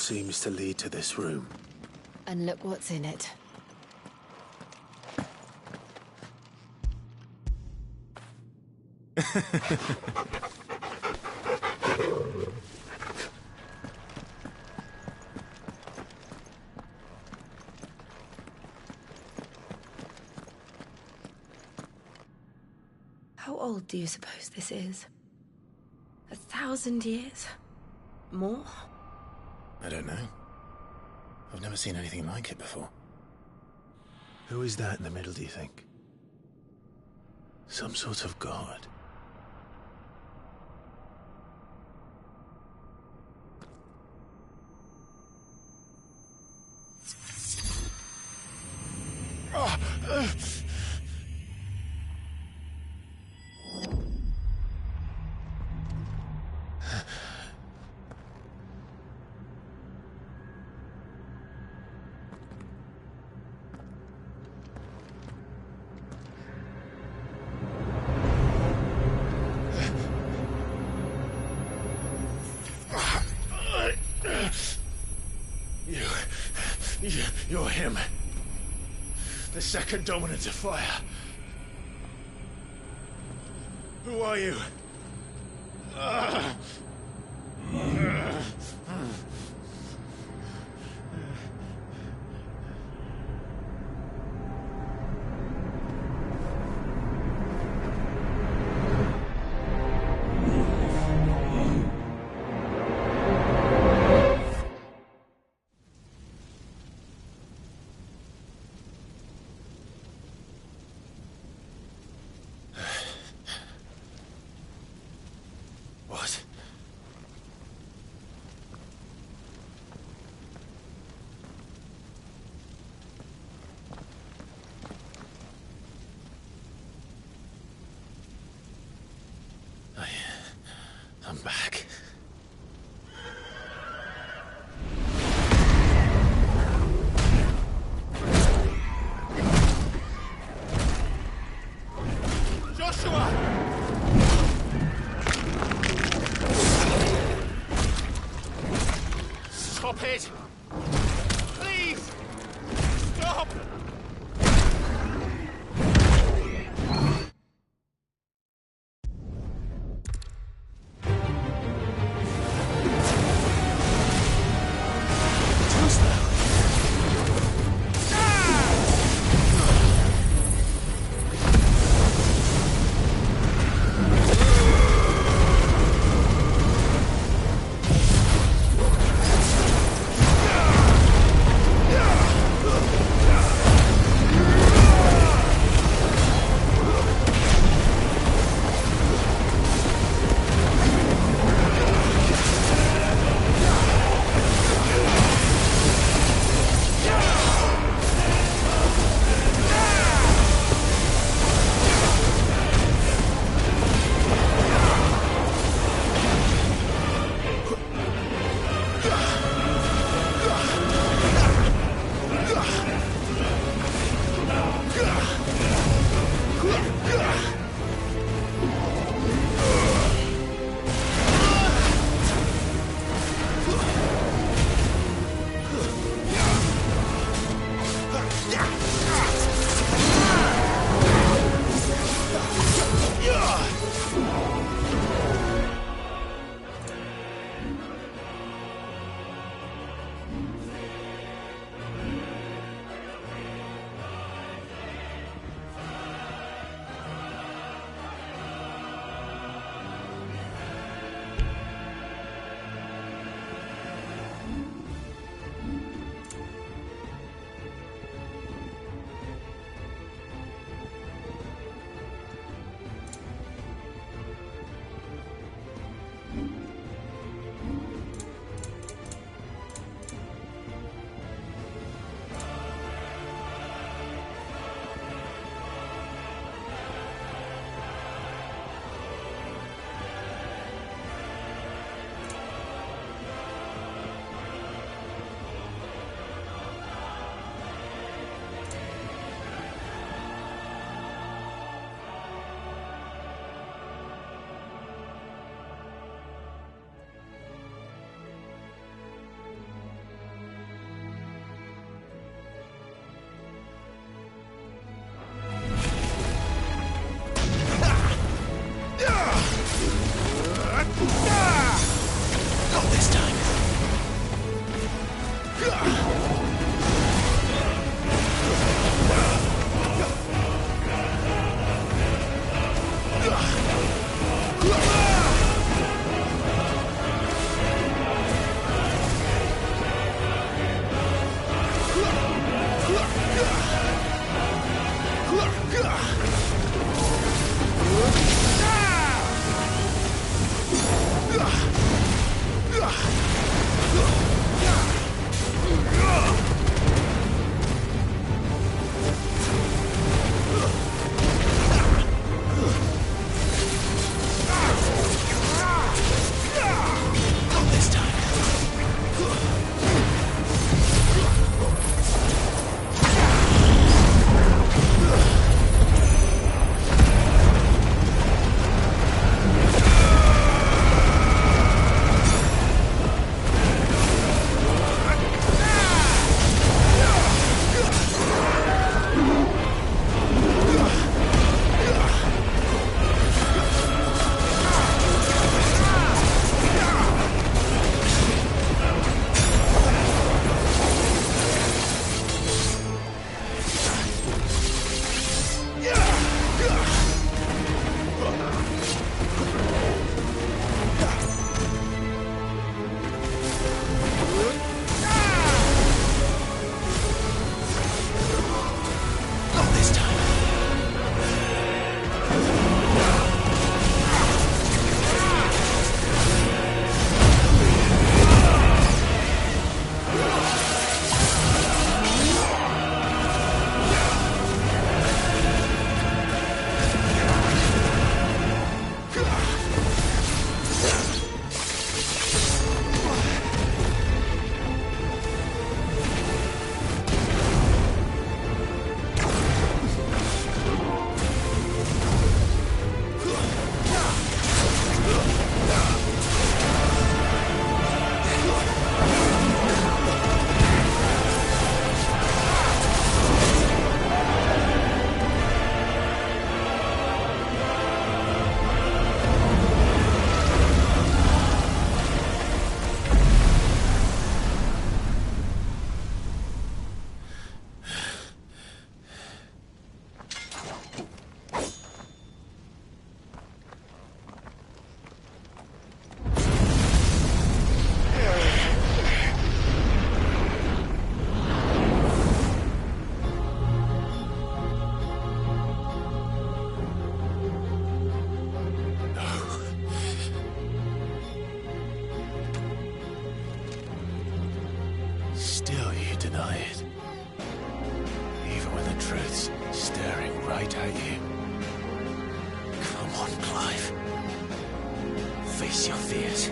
seems to lead to this room. And look what's in it. How old do you suppose this is? 1,000 years? More? I don't know. I've never seen anything like it before. Who is that in the middle, do you think? Some sort of god? You're him. The second dominant of fire. Who are you? What? I'm back. Stop it! Please! Stop! staring right at you. Come on, Clive. Face your fears.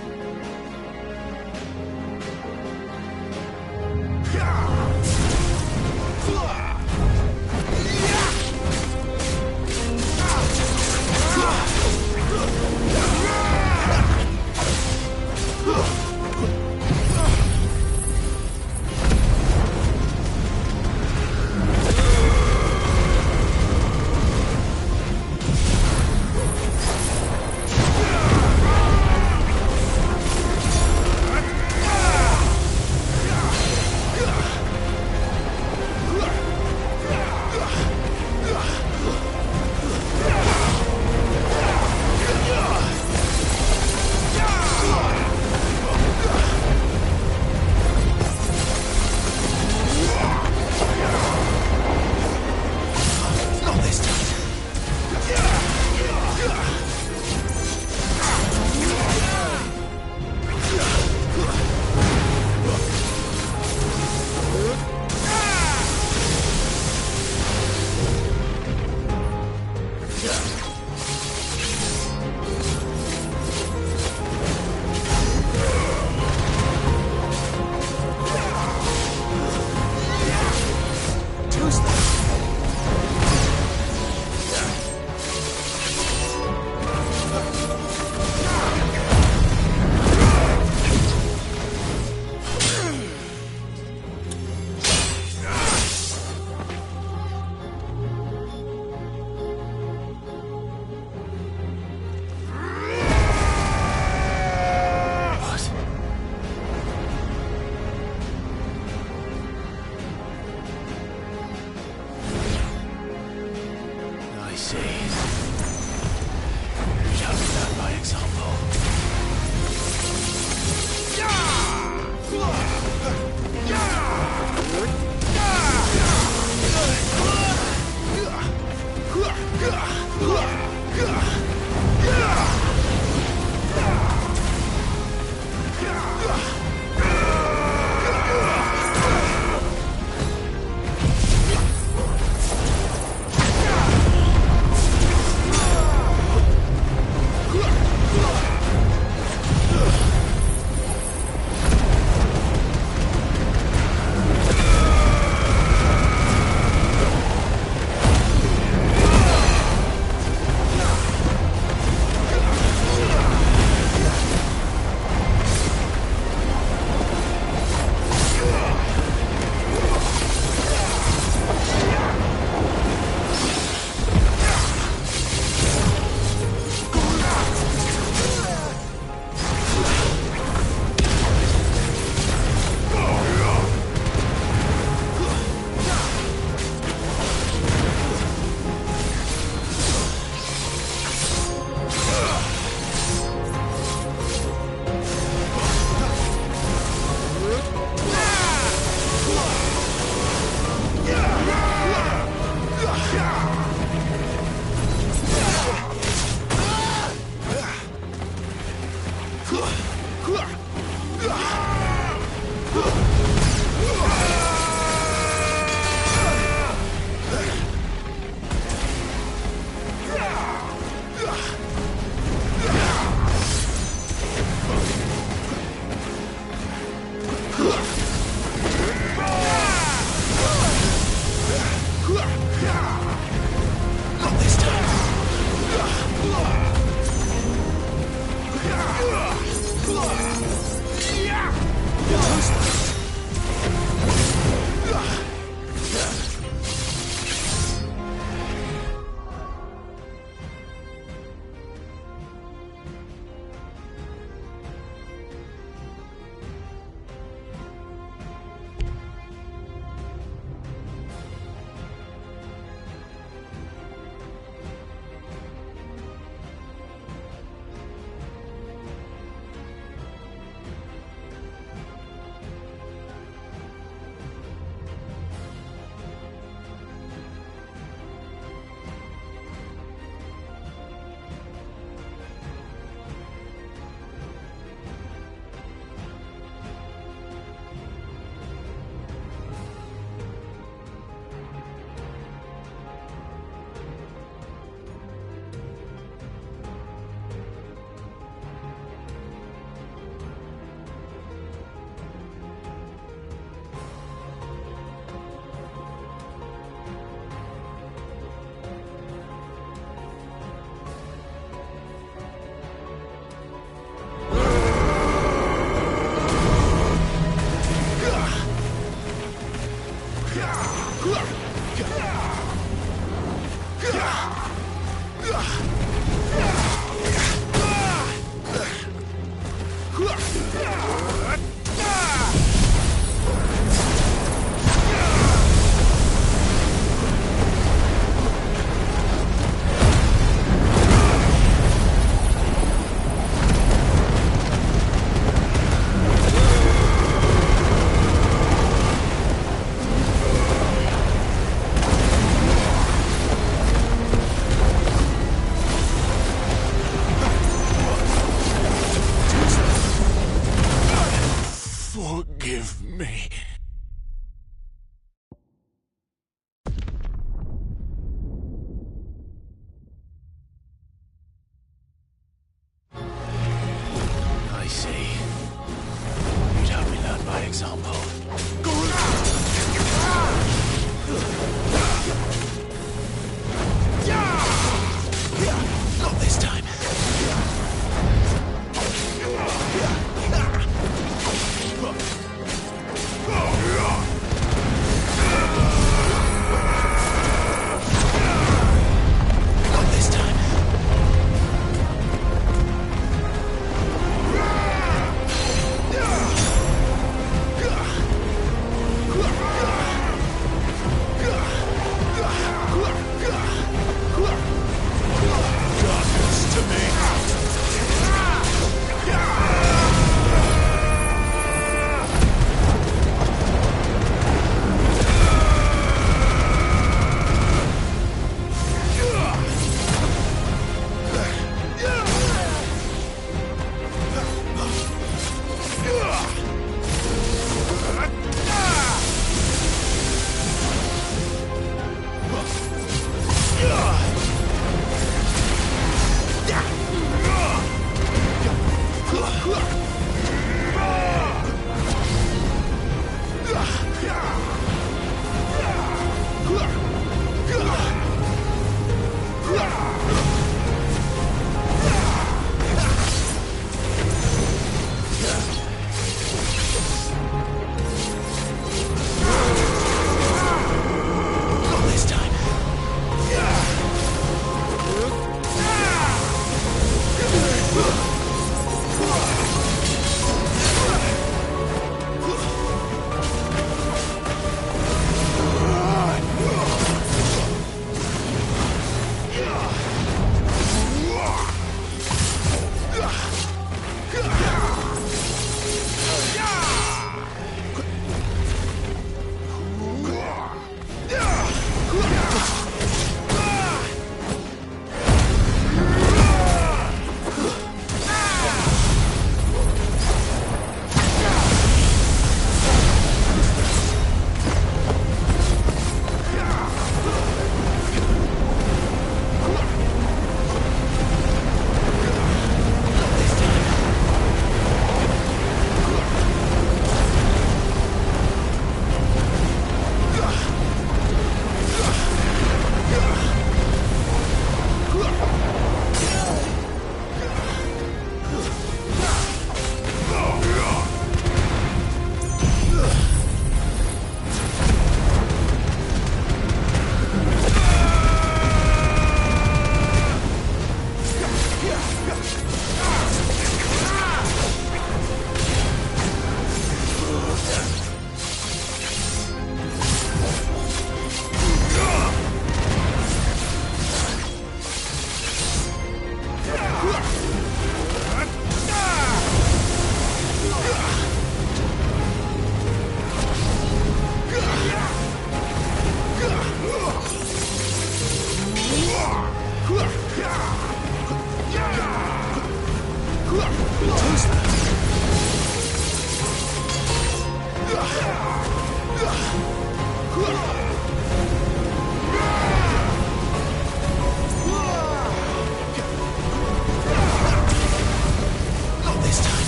Not this time.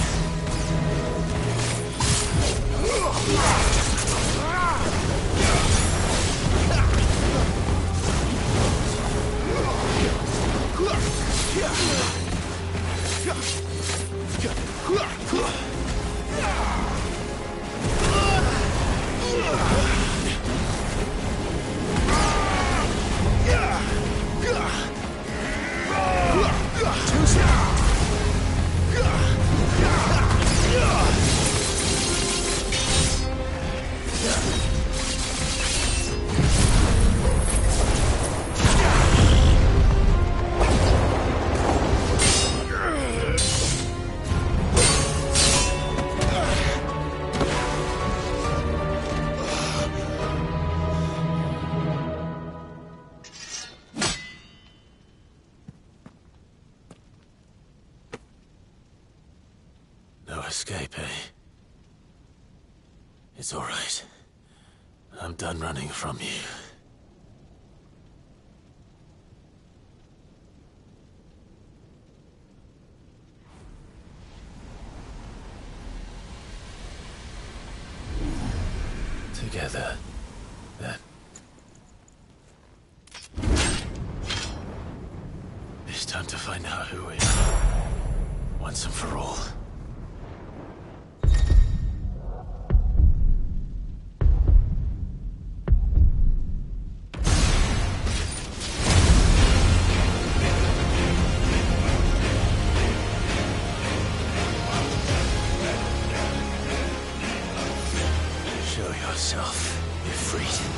No escape, eh? It's all right. I'm done running from you. Together, then. It's time to find out who we are, once and for all. Show yourself. You're freed.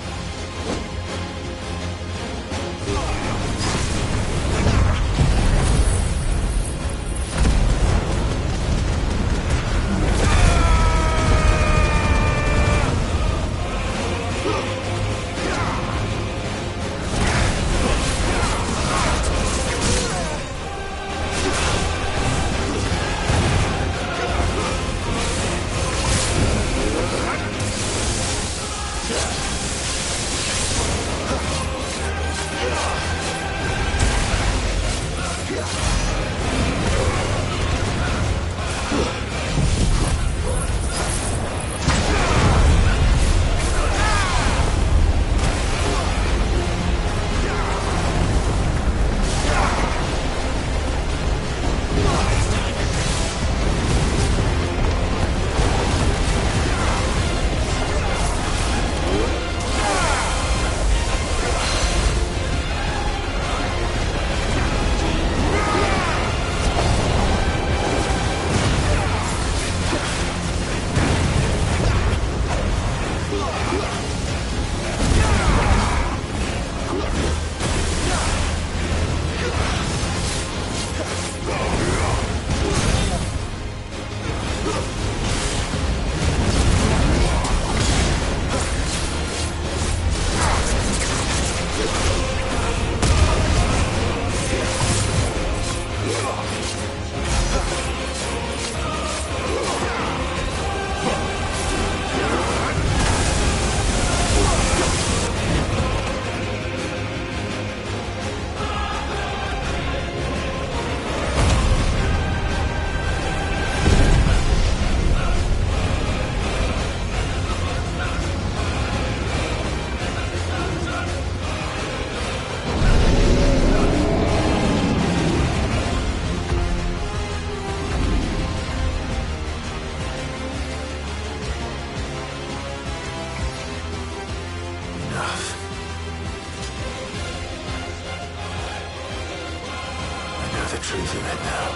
truth of it now.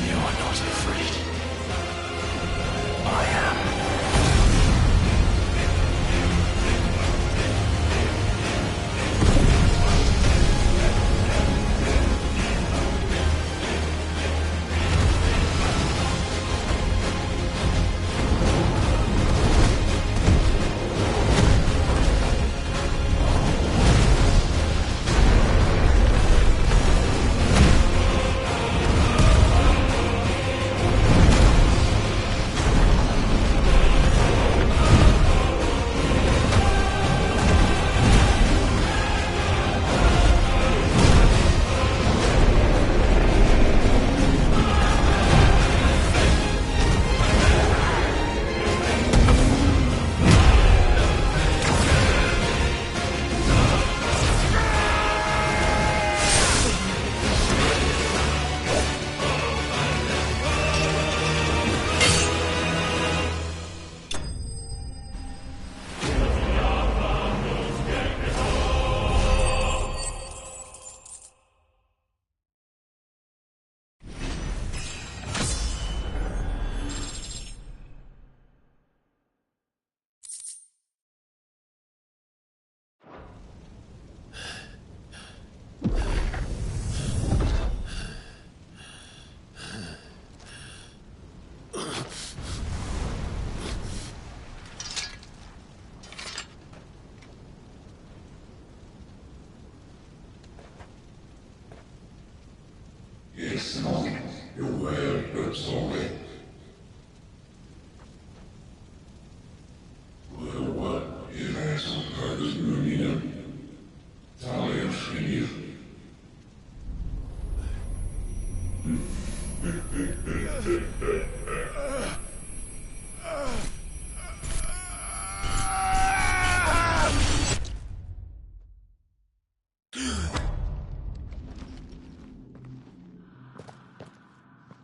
You are not afraid. I am.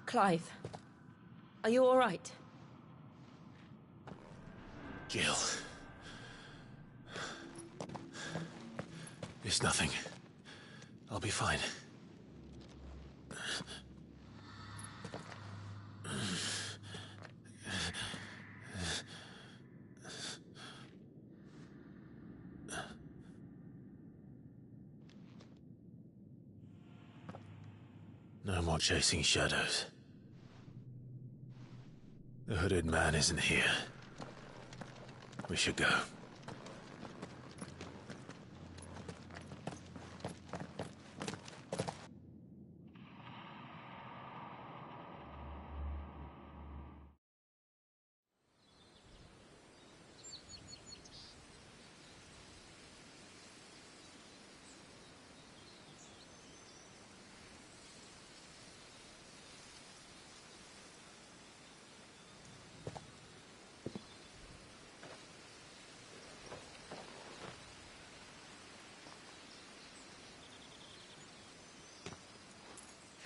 Clive, are you all right? Jill. It's nothing. I'll be fine. No more chasing shadows. The hooded man isn't here. We should go.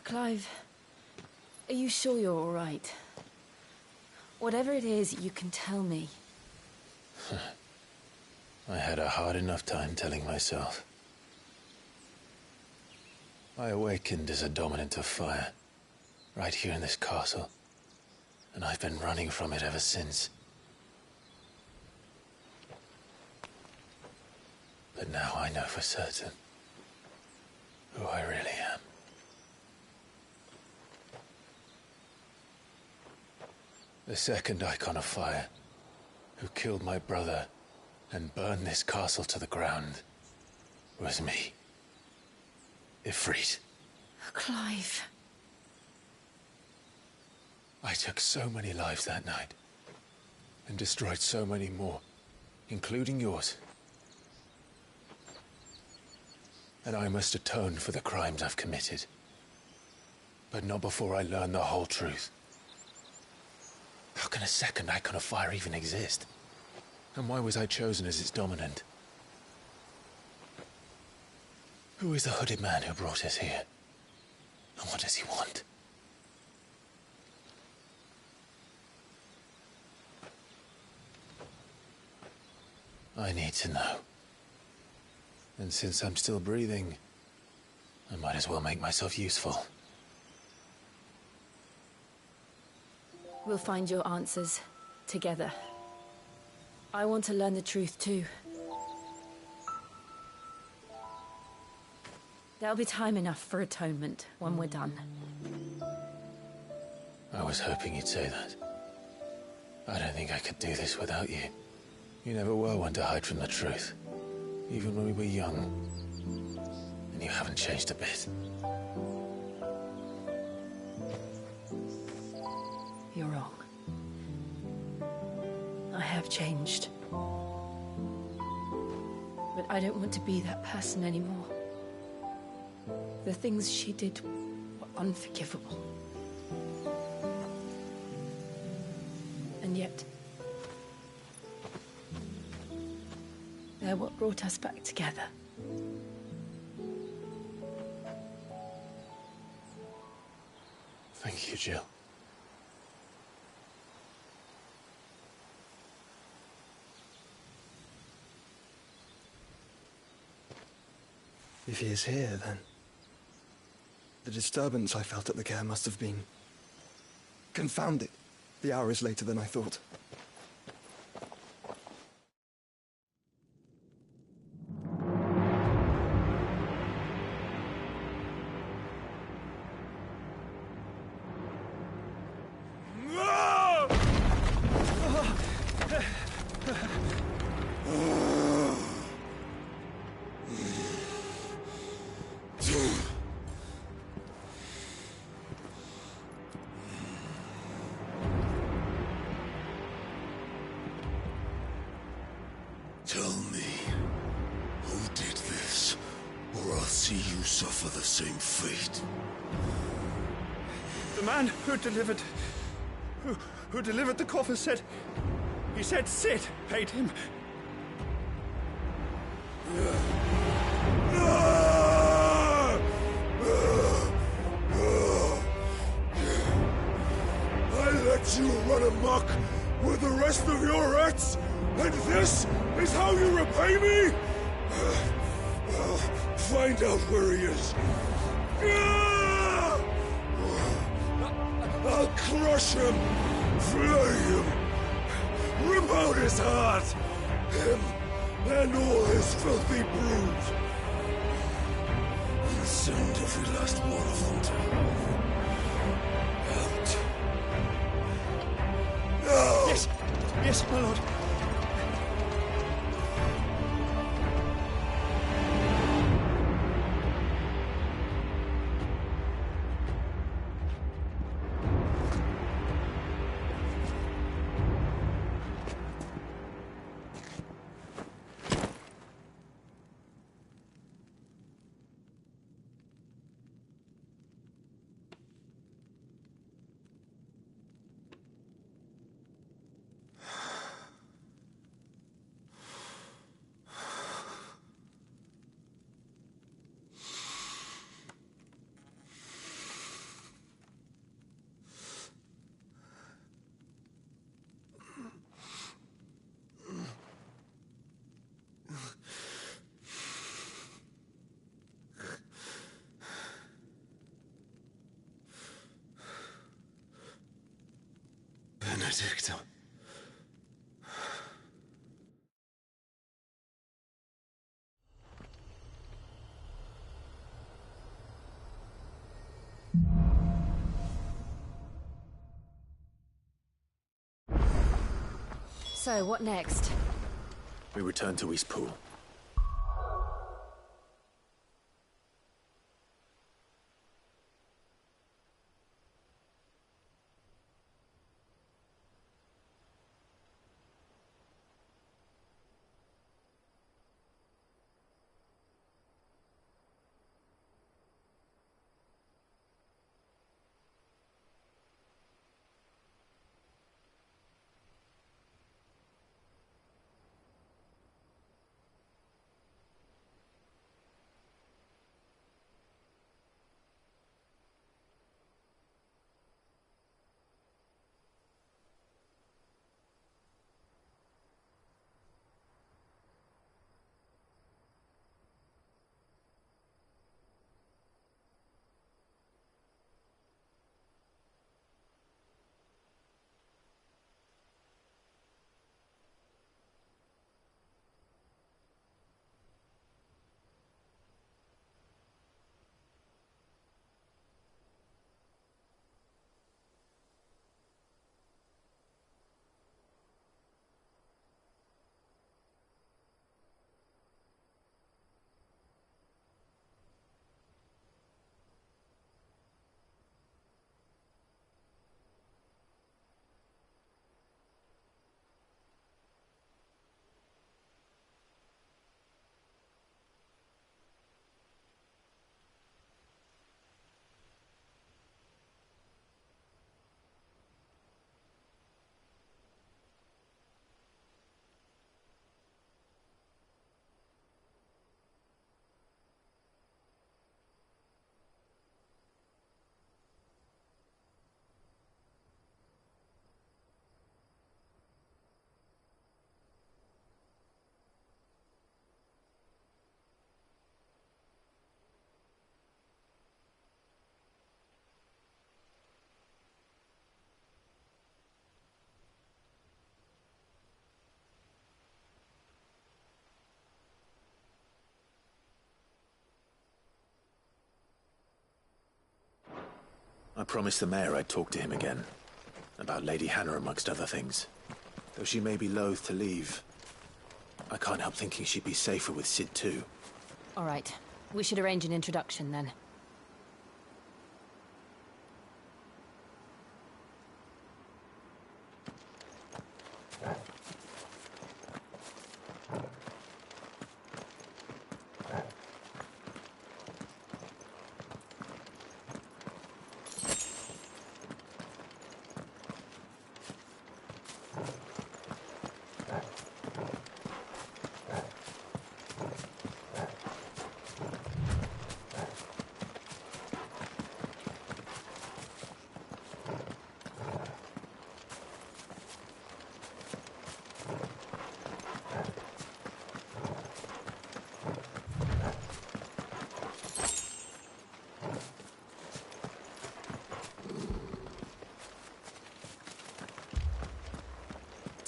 Clive, are you sure you're all right? Whatever it is, you can tell me. I had a hard enough time telling myself. I awakened as a dominant of fire, right here in this castle, and I've been running from it ever since. But now I know for certain who I really am. The second icon of fire, who killed my brother and burned this castle to the ground, was me. Ifrit. Clive. I took so many lives that night, and destroyed so many more, including yours. And I must atone for the crimes I've committed. But not before I learn the whole truth. How can a second icon of fire even exist? And why was I chosen as its dominant? Who is the hooded man who brought us here? And what does he want? I need to know. And since I'm still breathing, I might as well make myself useful. We'll find your answers together. I want to learn the truth too. There'll be time enough for atonement when we're done. I was hoping you'd say that. I don't think I could do this without you. You never were one to hide from the truth, even when we were young. And you haven't changed a bit. You're wrong. I have changed. But I don't want to be that person anymore. The things she did were unforgivable. And yet, they're what brought us back together. Thank you, Jill. If he is here, then the disturbance I felt at the care must have been confounded. The hour is later than I thought. see you suffer the same fate. The man who delivered the coffer said... He said Sid paid him. I let you run amok with the rest of your rats, and this is how you repay me? Find out where he is. I'll crush him, flay him, rip out his heart, him and all his filthy brood, and send every last one of them to out. Now! Yes, yes, my lord. Benedicta. So, what next? We return to Eastpool. I promised the mayor I'd talk to him again. About Lady Hannah, amongst other things. Though she may be loath to leave, I can't help thinking she'd be safer with Sid too. All right. We should arrange an introduction then.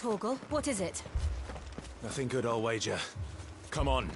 Torgal, what is it? Nothing good, I'll wager. Come on.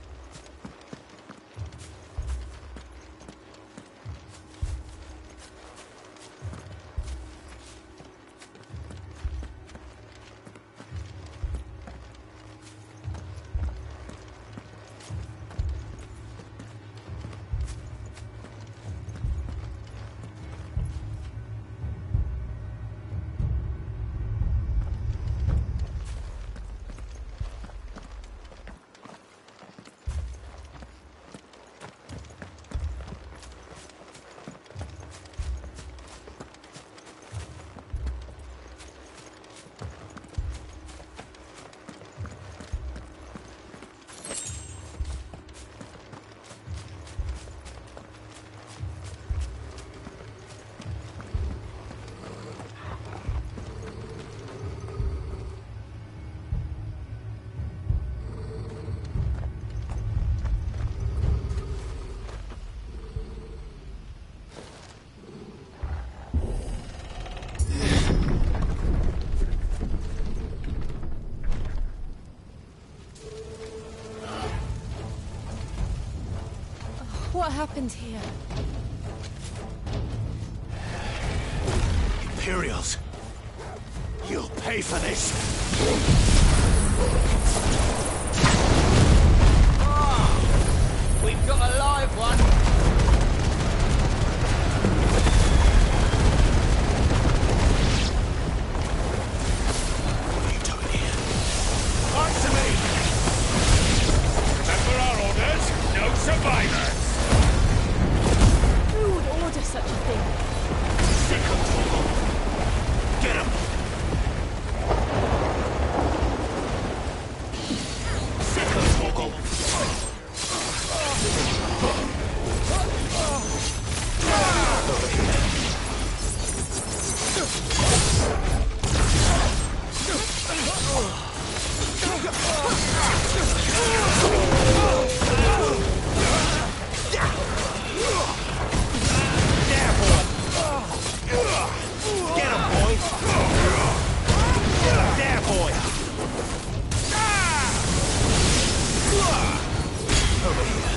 What happened here? Imperials! You'll pay for this! We've got a live one. What are you doing here? Answer me! Remember our orders? No survivors! Who would order such a thing? Sick of Torgal! Get him! Sick of Torgal! Over here. Get him, boy! There, boy! Over here.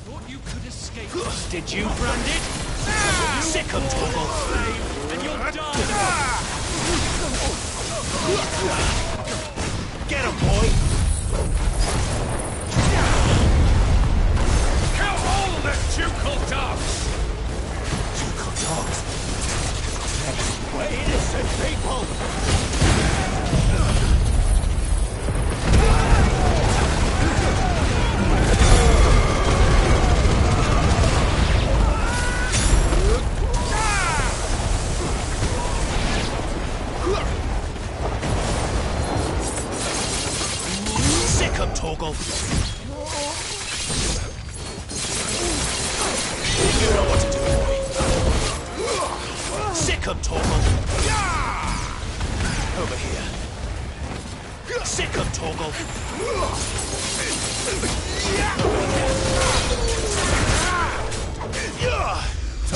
Thought you could escape. Did you, Branded? Sick of Torgal! And you'll die. Get him, boy! Kill all the ducal dogs! Ducal dogs! We're innocent people! Sick of Torgal! You know what to do, boy. Sick of Torgal! Over here. Sick of Torgal!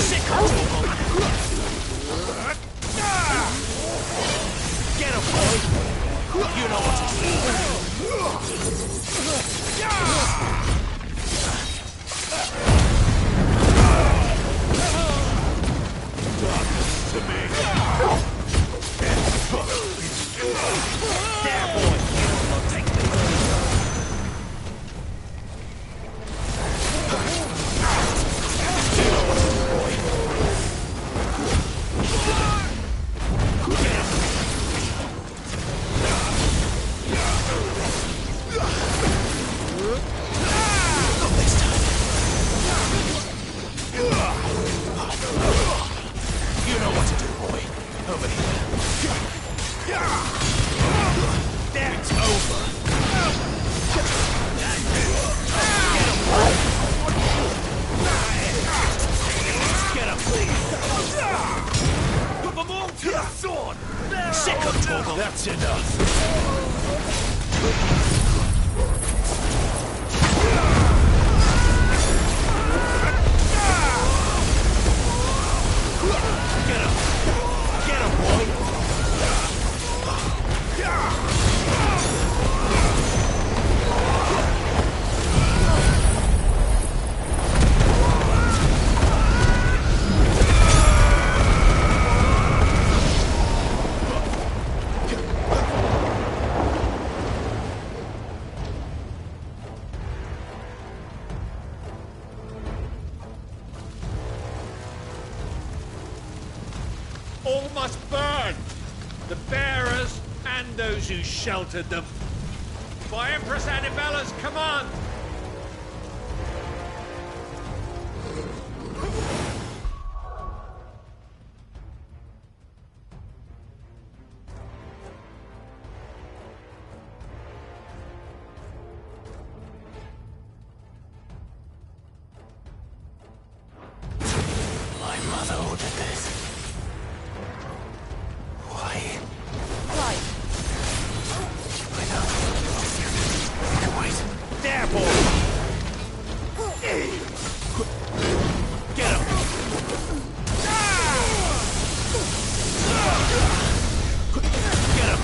Sick of Torgal! Get him, boy! You know what to do. To me. There, boy! I'll take this. You know what to do. Sick of Torgal. That's enough. Get him! Get him, boy! All must burn! The bearers and those who sheltered them. By Empress Annibella's command! My mother ordered this. Why? Clive, I know. You can wait. There, boy! Get him! Get him!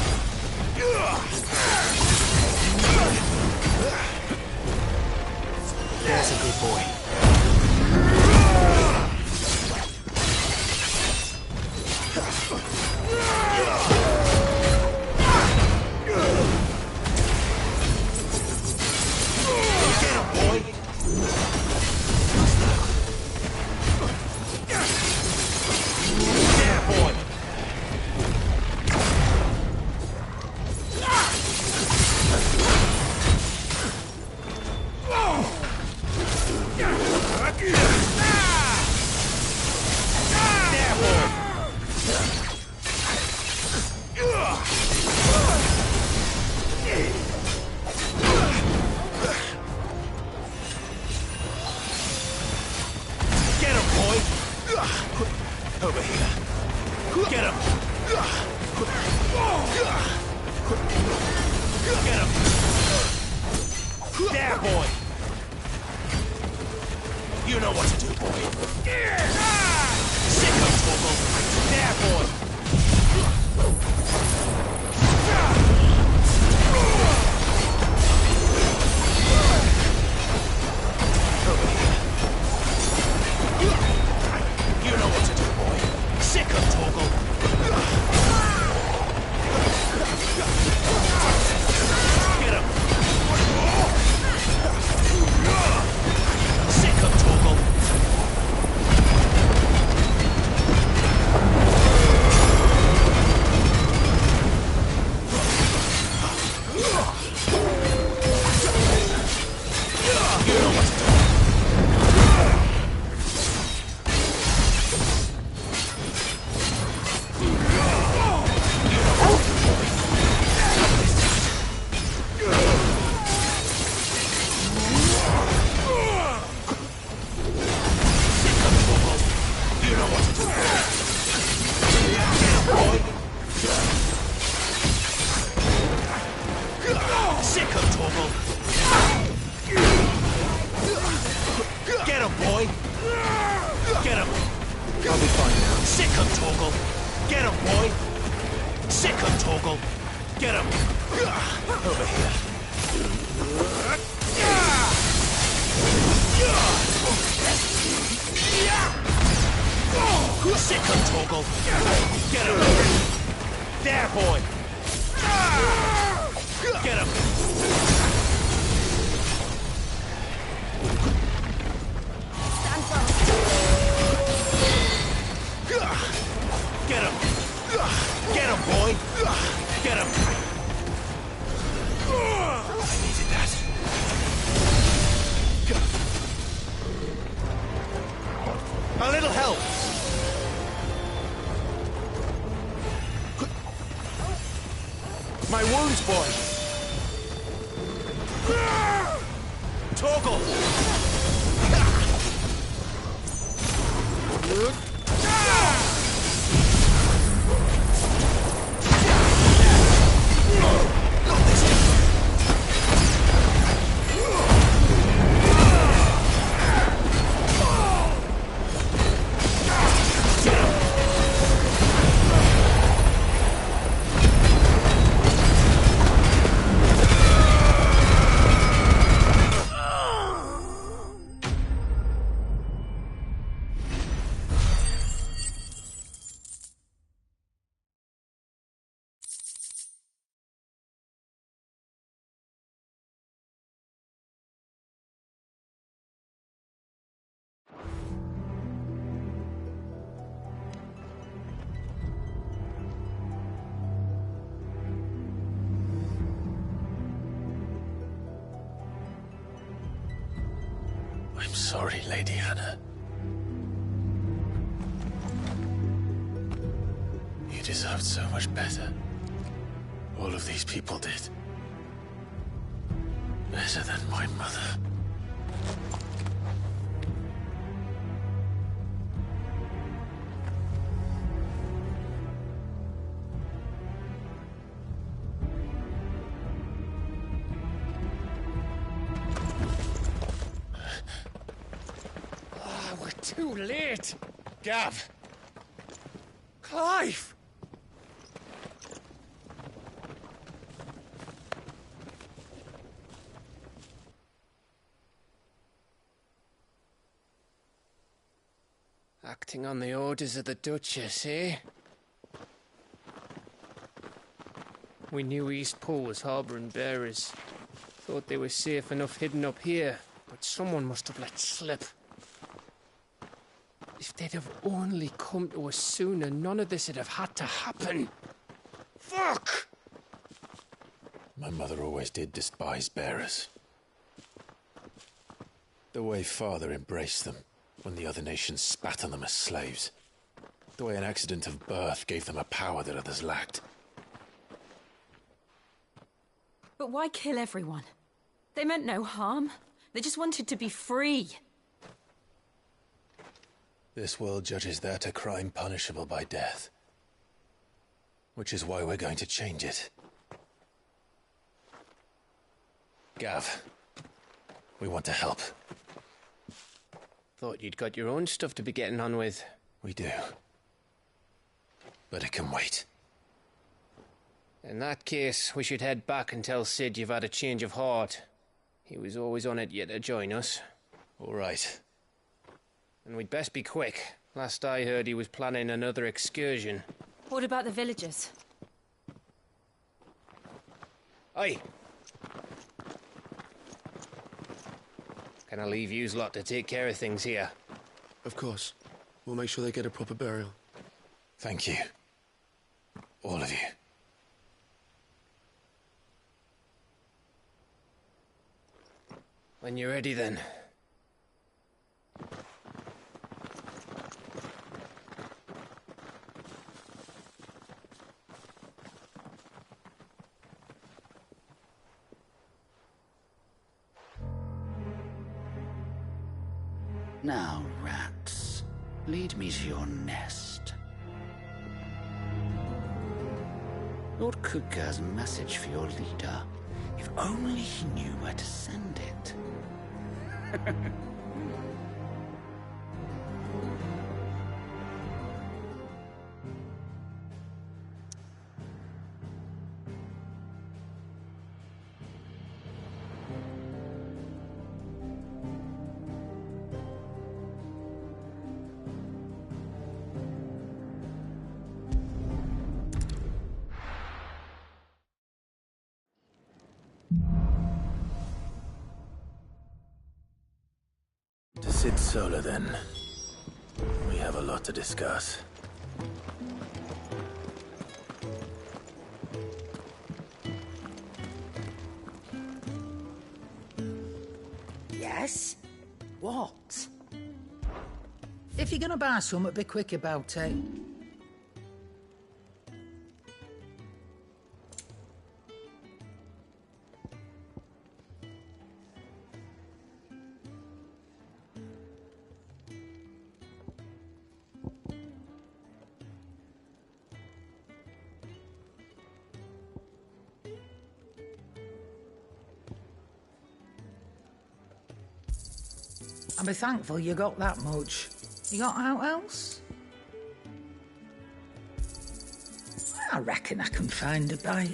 There's a good boy. Get him, boy! There, boy! There, boy! Get him, boy! Over here. Get him! Get him! There, boy! You know what to do, boy. Sick of Torgal! There, boy! Over here. You know what to do, boy. Sick of Torgal! Get him! Sick of Torgal! You know what to do. You know what to do. Sick of Torgal. Get him, boy. Get him. I'll be fine now. Sick of Torgal. Get him, boy. Sick of Torgal. Get him. Over here. Sick of Torgal. Get him. There, boy. Get him. stand fast. Get him. Get him, boy. Get him. I needed that. A little help. My wounds, boy. Torgal. sorry, Lady Hannah. You deserved so much better. All of these people did. Better than my mother. We're too late. Gav. Clive. Acting on the orders of the Duchess, eh? We knew Eastpool was harbouring bearers. Thought they were safe enough hidden up here, but someone must have let slip. If they'd have only come to us sooner, none of this would have had to happen. Fuck! My mother always did despise bearers. The way Father embraced them when the other nations spat on them as slaves. The way an accident of birth gave them a power that others lacked. But why kill everyone? They meant no harm. They just wanted to be free. This world judges that a crime punishable by death. Which is why we're going to change it. Gav, we want to help. Thought you'd got your own stuff to be getting on with. We do. But it can wait. In that case, we should head back and tell Sid you've had a change of heart. He was always on it yet to join us. All right. And we'd best be quick. Last I heard, he was planning another excursion. What about the villagers? Aye. Can I leave yous lot to take care of things here? Of course. We'll make sure they get a proper burial. Thank you. All of you. When you're ready, then. Now, rats, lead me to your nest. Lord Kutgar's message for your leader. If only he knew where to send it. To Sid Solar, then. We have a lot to discuss. Yes? What? If you're gonna buy something, be quick about it. And be thankful you got that much. You got out else? I reckon I can find a buyer.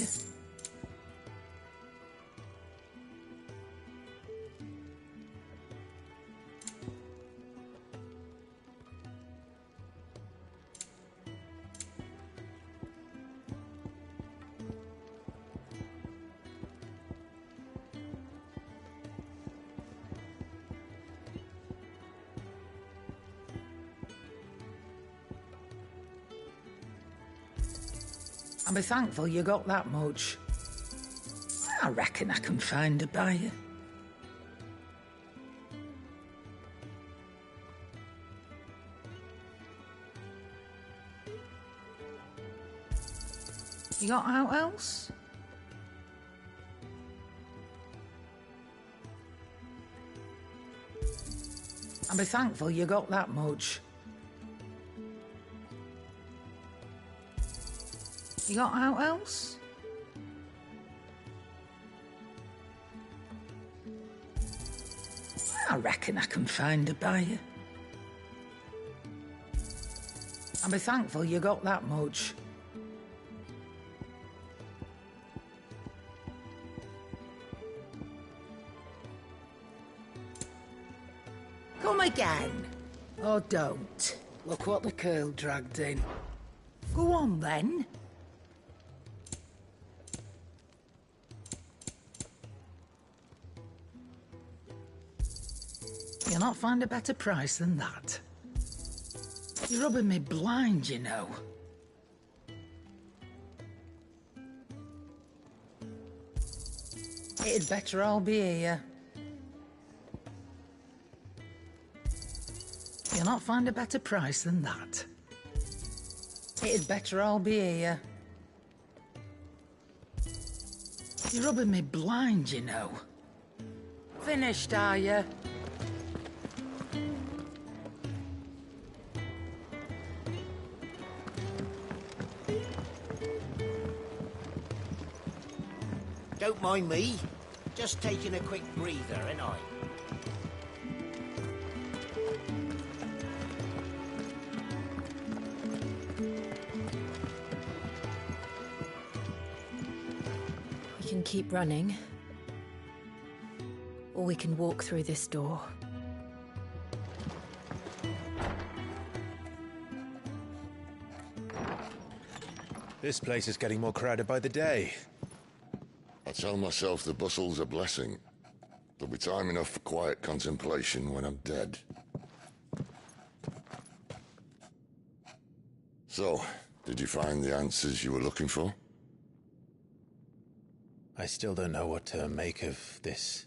And be thankful you got that much. I reckon I can find a buyer. You got out else? I'll be thankful you got that much. You got out else? I reckon I can find a buyer. I'll be thankful you got that much. Come again. Or don't. Look what the curl dragged in. Go on then. You'll not find a better price than that. You're rubbing me blind, you know. It'd better all be here. You'll not find a better price than that. It'd better all be here. You're rubbing me blind, you know. Finished, are you? Don't mind me. Just taking a quick breather, ain't I? We can keep running. Or we can walk through this door. This place is getting more crowded by the day. I tell myself the bustle's a blessing. There'll be time enough for quiet contemplation when I'm dead. So, did you find the answers you were looking for? I still don't know what to make of this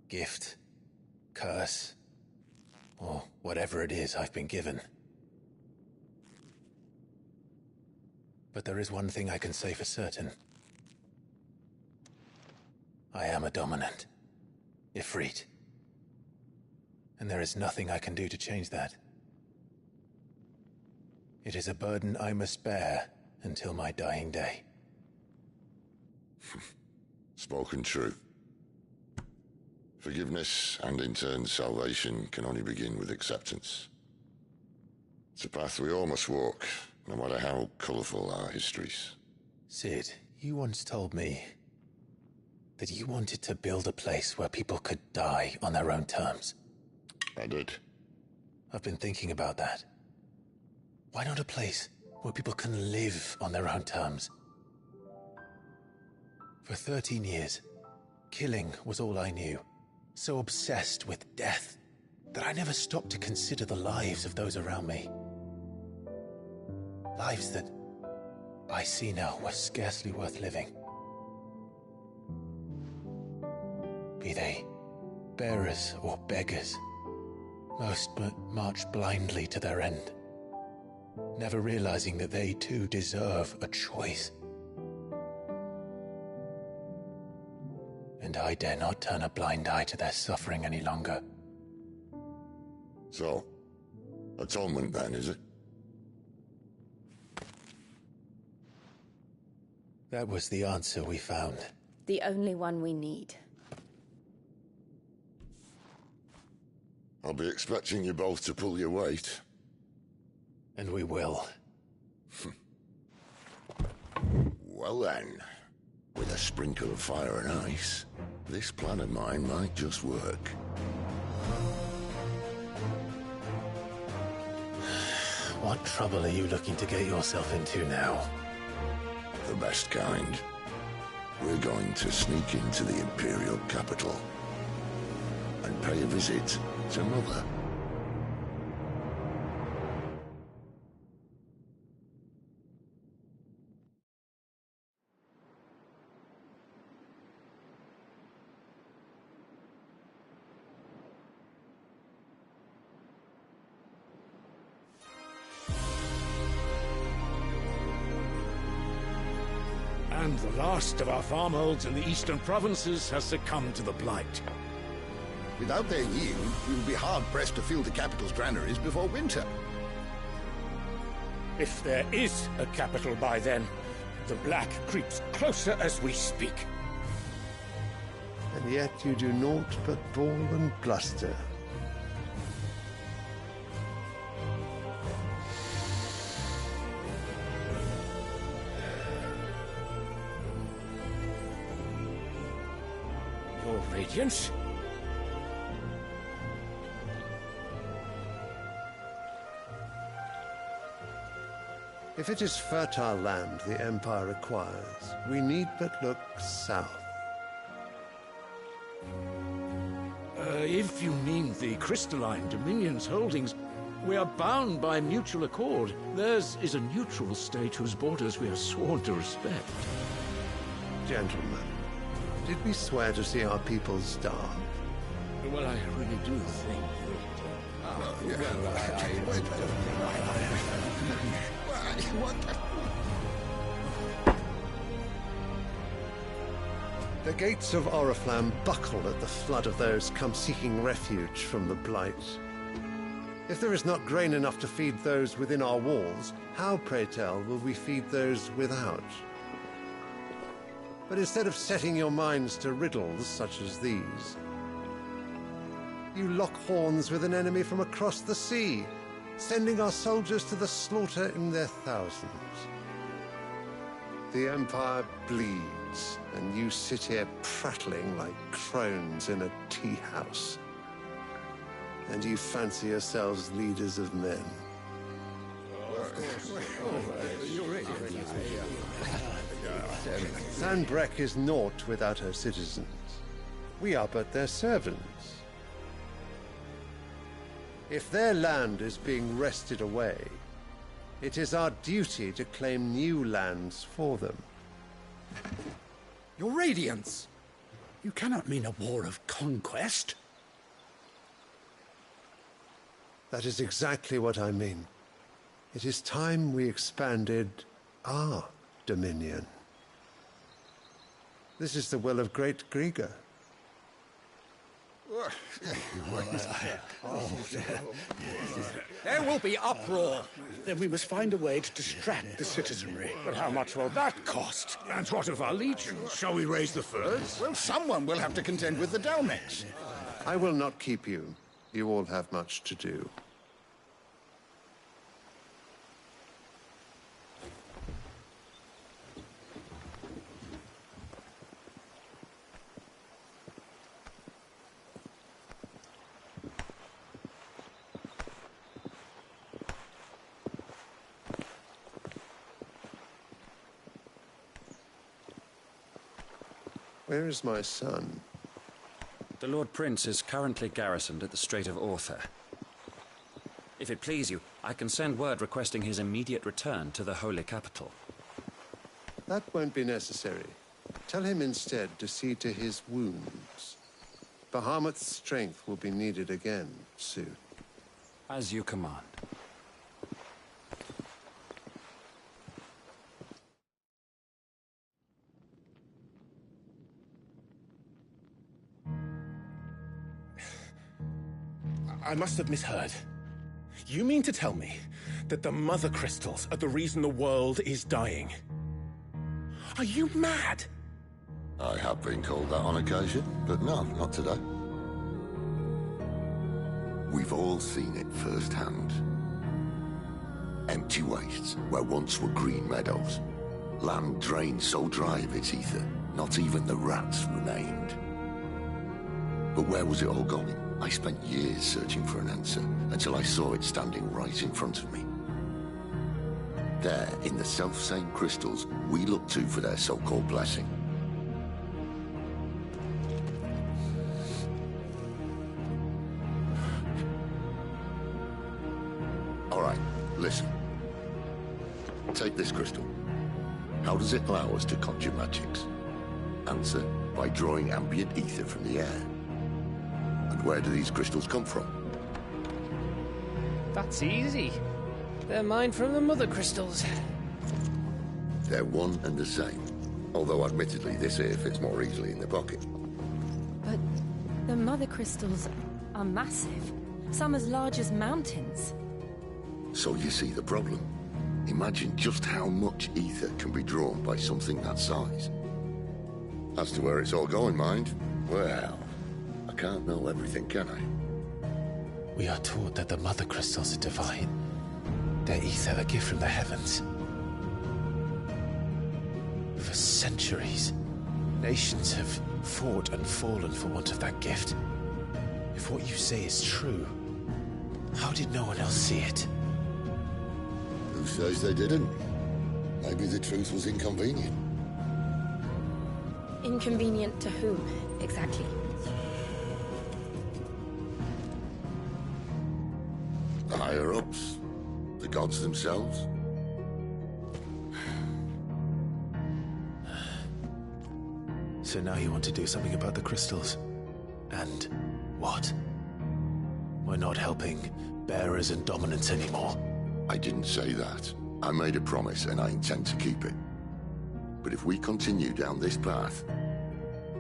gift, curse, or whatever it is I've been given. But there is one thing I can say for certain. I am a dominant, Ifrit. And there is nothing I can do to change that. It is a burden I must bear until my dying day. Spoken true. Forgiveness and in turn salvation can only begin with acceptance. It's a path we all must walk, no matter how colourful our histories. Sid, you once told me that you wanted to build a place where people could die on their own terms. I did. I've been thinking about that. Why not a place where people can live on their own terms? For 13 years, killing was all I knew. So obsessed with death that I never stopped to consider the lives of those around me. Lives that I see now were scarcely worth living. Be they bearers or beggars, most march blindly to their end, never realizing that they too deserve a choice. And I dare not turn a blind eye to their suffering any longer. So, atonement then, is it? That was the answer we found. The only one we need. I'll be expecting you both to pull your weight. And we will. Well then, with a sprinkle of fire and ice, this plan of mine might just work. What trouble are you looking to get yourself into now? The best kind. We're going to sneak into the Imperial capital and pay a visit to Mother. And the last of our farmholds in the eastern provinces has succumbed to the blight. Without their yield, we will be hard-pressed to fill the capital's granaries before winter. If there is a capital by then, the black creeps closer as we speak. And yet you do naught but bawl and bluster. Your Radiance? If it is fertile land the Empire requires, we need but look south. If you mean the crystalline Dominion's holdings, we are bound by mutual accord. Theirs is a neutral state whose borders we are sworn to respect. Gentlemen, did we swear to see our people starve? Well, I really do think The gates of Oriflamme buckle at the flood of those come seeking refuge from the blight. If there is not grain enough to feed those within our walls, how, pray tell, will we feed those without? But instead of setting your minds to riddles such as these, you lock horns with an enemy from across the sea, sending our soldiers to the slaughter in their thousands. The Empire bleeds, and you sit here prattling like crones in a tea house. And you fancy yourselves leaders of men. Sanbreque is naught without her citizens. We are but their servants. If their land is being wrested away, it is our duty to claim new lands for them. Your Radiance! You cannot mean a war of conquest. That is exactly what I mean. It is time we expanded our dominion. This is the will of great Grieger. There will be uproar. Then we must find a way to distract the citizenry. But how much will that cost? And what of our legions? Shall we raise the furs? Well, someone will have to contend with the Dalmeks. I will not keep you. You all have much to do. Where is my son? The Lord Prince is currently garrisoned at the Strait of Author. If it please you, I can send word requesting his immediate return to the Holy Capital. That won't be necessary. Tell him instead to see to his wounds. Bahamut's strength will be needed again soon. As you command. I must have misheard. You mean to tell me that the Mother Crystals are the reason the world is dying? Are you mad? I have been called that on occasion, but no, not today. We've all seen it firsthand. Empty wastes where once were green meadows. Land drained so dry of its ether, not even the rats remained. But where was it all going? I spent years searching for an answer, until I saw it standing right in front of me. There, in the self-same crystals we look to for their so-called blessing. All right, listen. Take this crystal. How does it allow us to conjure magics? Answer, by drawing ambient ether from the air. And where do these crystals come from? That's easy. They're mined from the Mother Crystals. They're one and the same. Although admittedly this here fits more easily in the pocket. But the mother crystals are massive. Some as large as mountains. So you see the problem. Imagine just how much ether can be drawn by something that size. As to where it's all going, mind, well, I can't know everything, can I? We are taught that the mother crystals are divine. Their ether a gift from the heavens. For centuries, nations have fought and fallen for want of that gift. If what you say is true, how did no one else see it? Who says they didn't? Maybe the truth was inconvenient. Inconvenient to whom, exactly? The higher-ups? The gods themselves? So now you want to do something about the crystals? And what? We're not helping bearers and dominants anymore. I didn't say that. I made a promise and I intend to keep it. But if we continue down this path,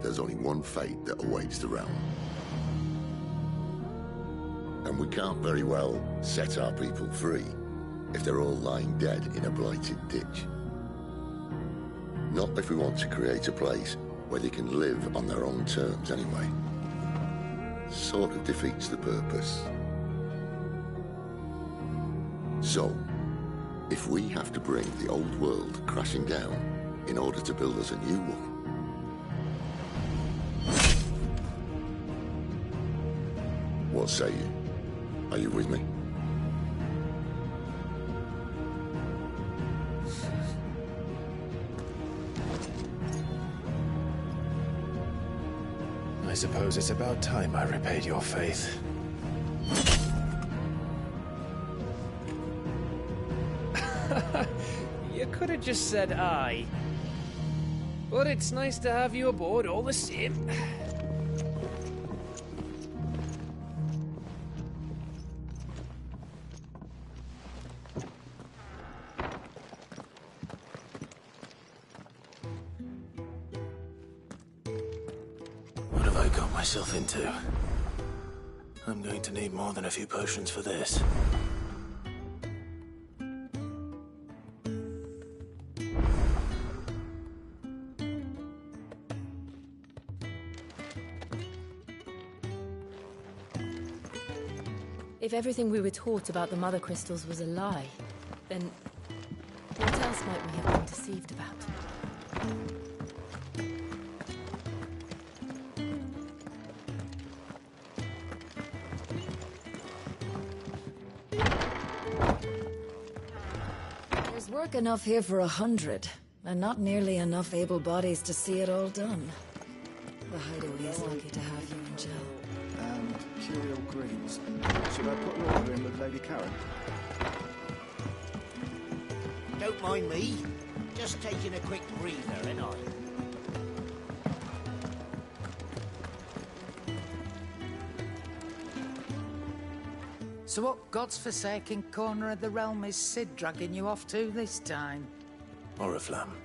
there's only one fate that awaits the realm. And we can't very well set our people free if they're all lying dead in a blighted ditch. Not if we want to create a place where they can live on their own terms anyway. Sort of defeats the purpose. So, if we have to bring the old world crashing down in order to build us a new one, what say you? Are you with me? I suppose it's about time I repaid your faith. You could have just said aye. But it's nice to have you aboard all the same. What have I got myself into? I'm going to need more than a few potions for this. If everything we were taught about the mother crystals was a lie, then what else might we have been deceived about? There's work enough here for 100, and not nearly enough able bodies to see it all done. The hideaway is lucky to have you and Jill. And curial greens. Should I put an order in with Lady Karen? Don't mind me. Just taking a quick breather, ain't I? So what god's-forsaken corner of the realm is Cid dragging you off to this time? Oriflamme.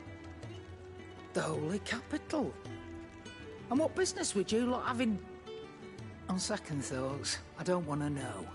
The Holy Capital. And what business would you lot have in... On second thoughts, I don't want to know.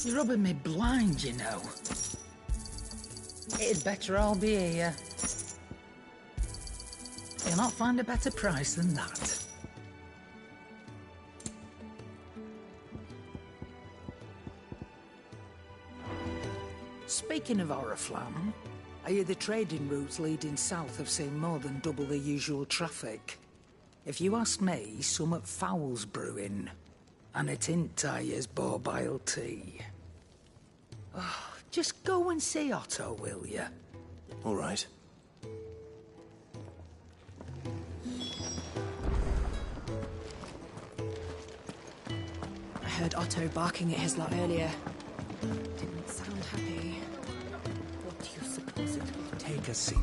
You're rubbing me blind, you know. It'd better all be here. You'll not find a better price than that. Speaking of Oriflamme, I hear the trading routes leading south have seen more than double the usual traffic. If you ask me, summat foul's brewing. And it ain't Tyre's borbile tea. Oh, just go and see Otto, will you? All right. heard Otto barking at his lot earlier. Didn't sound happy. What do you suppose it will take a seat?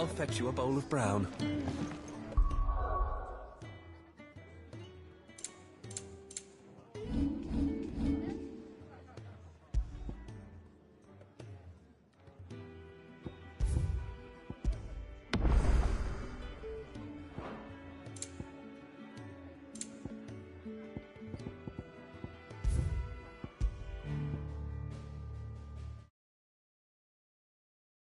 I'll fetch you a bowl of brown.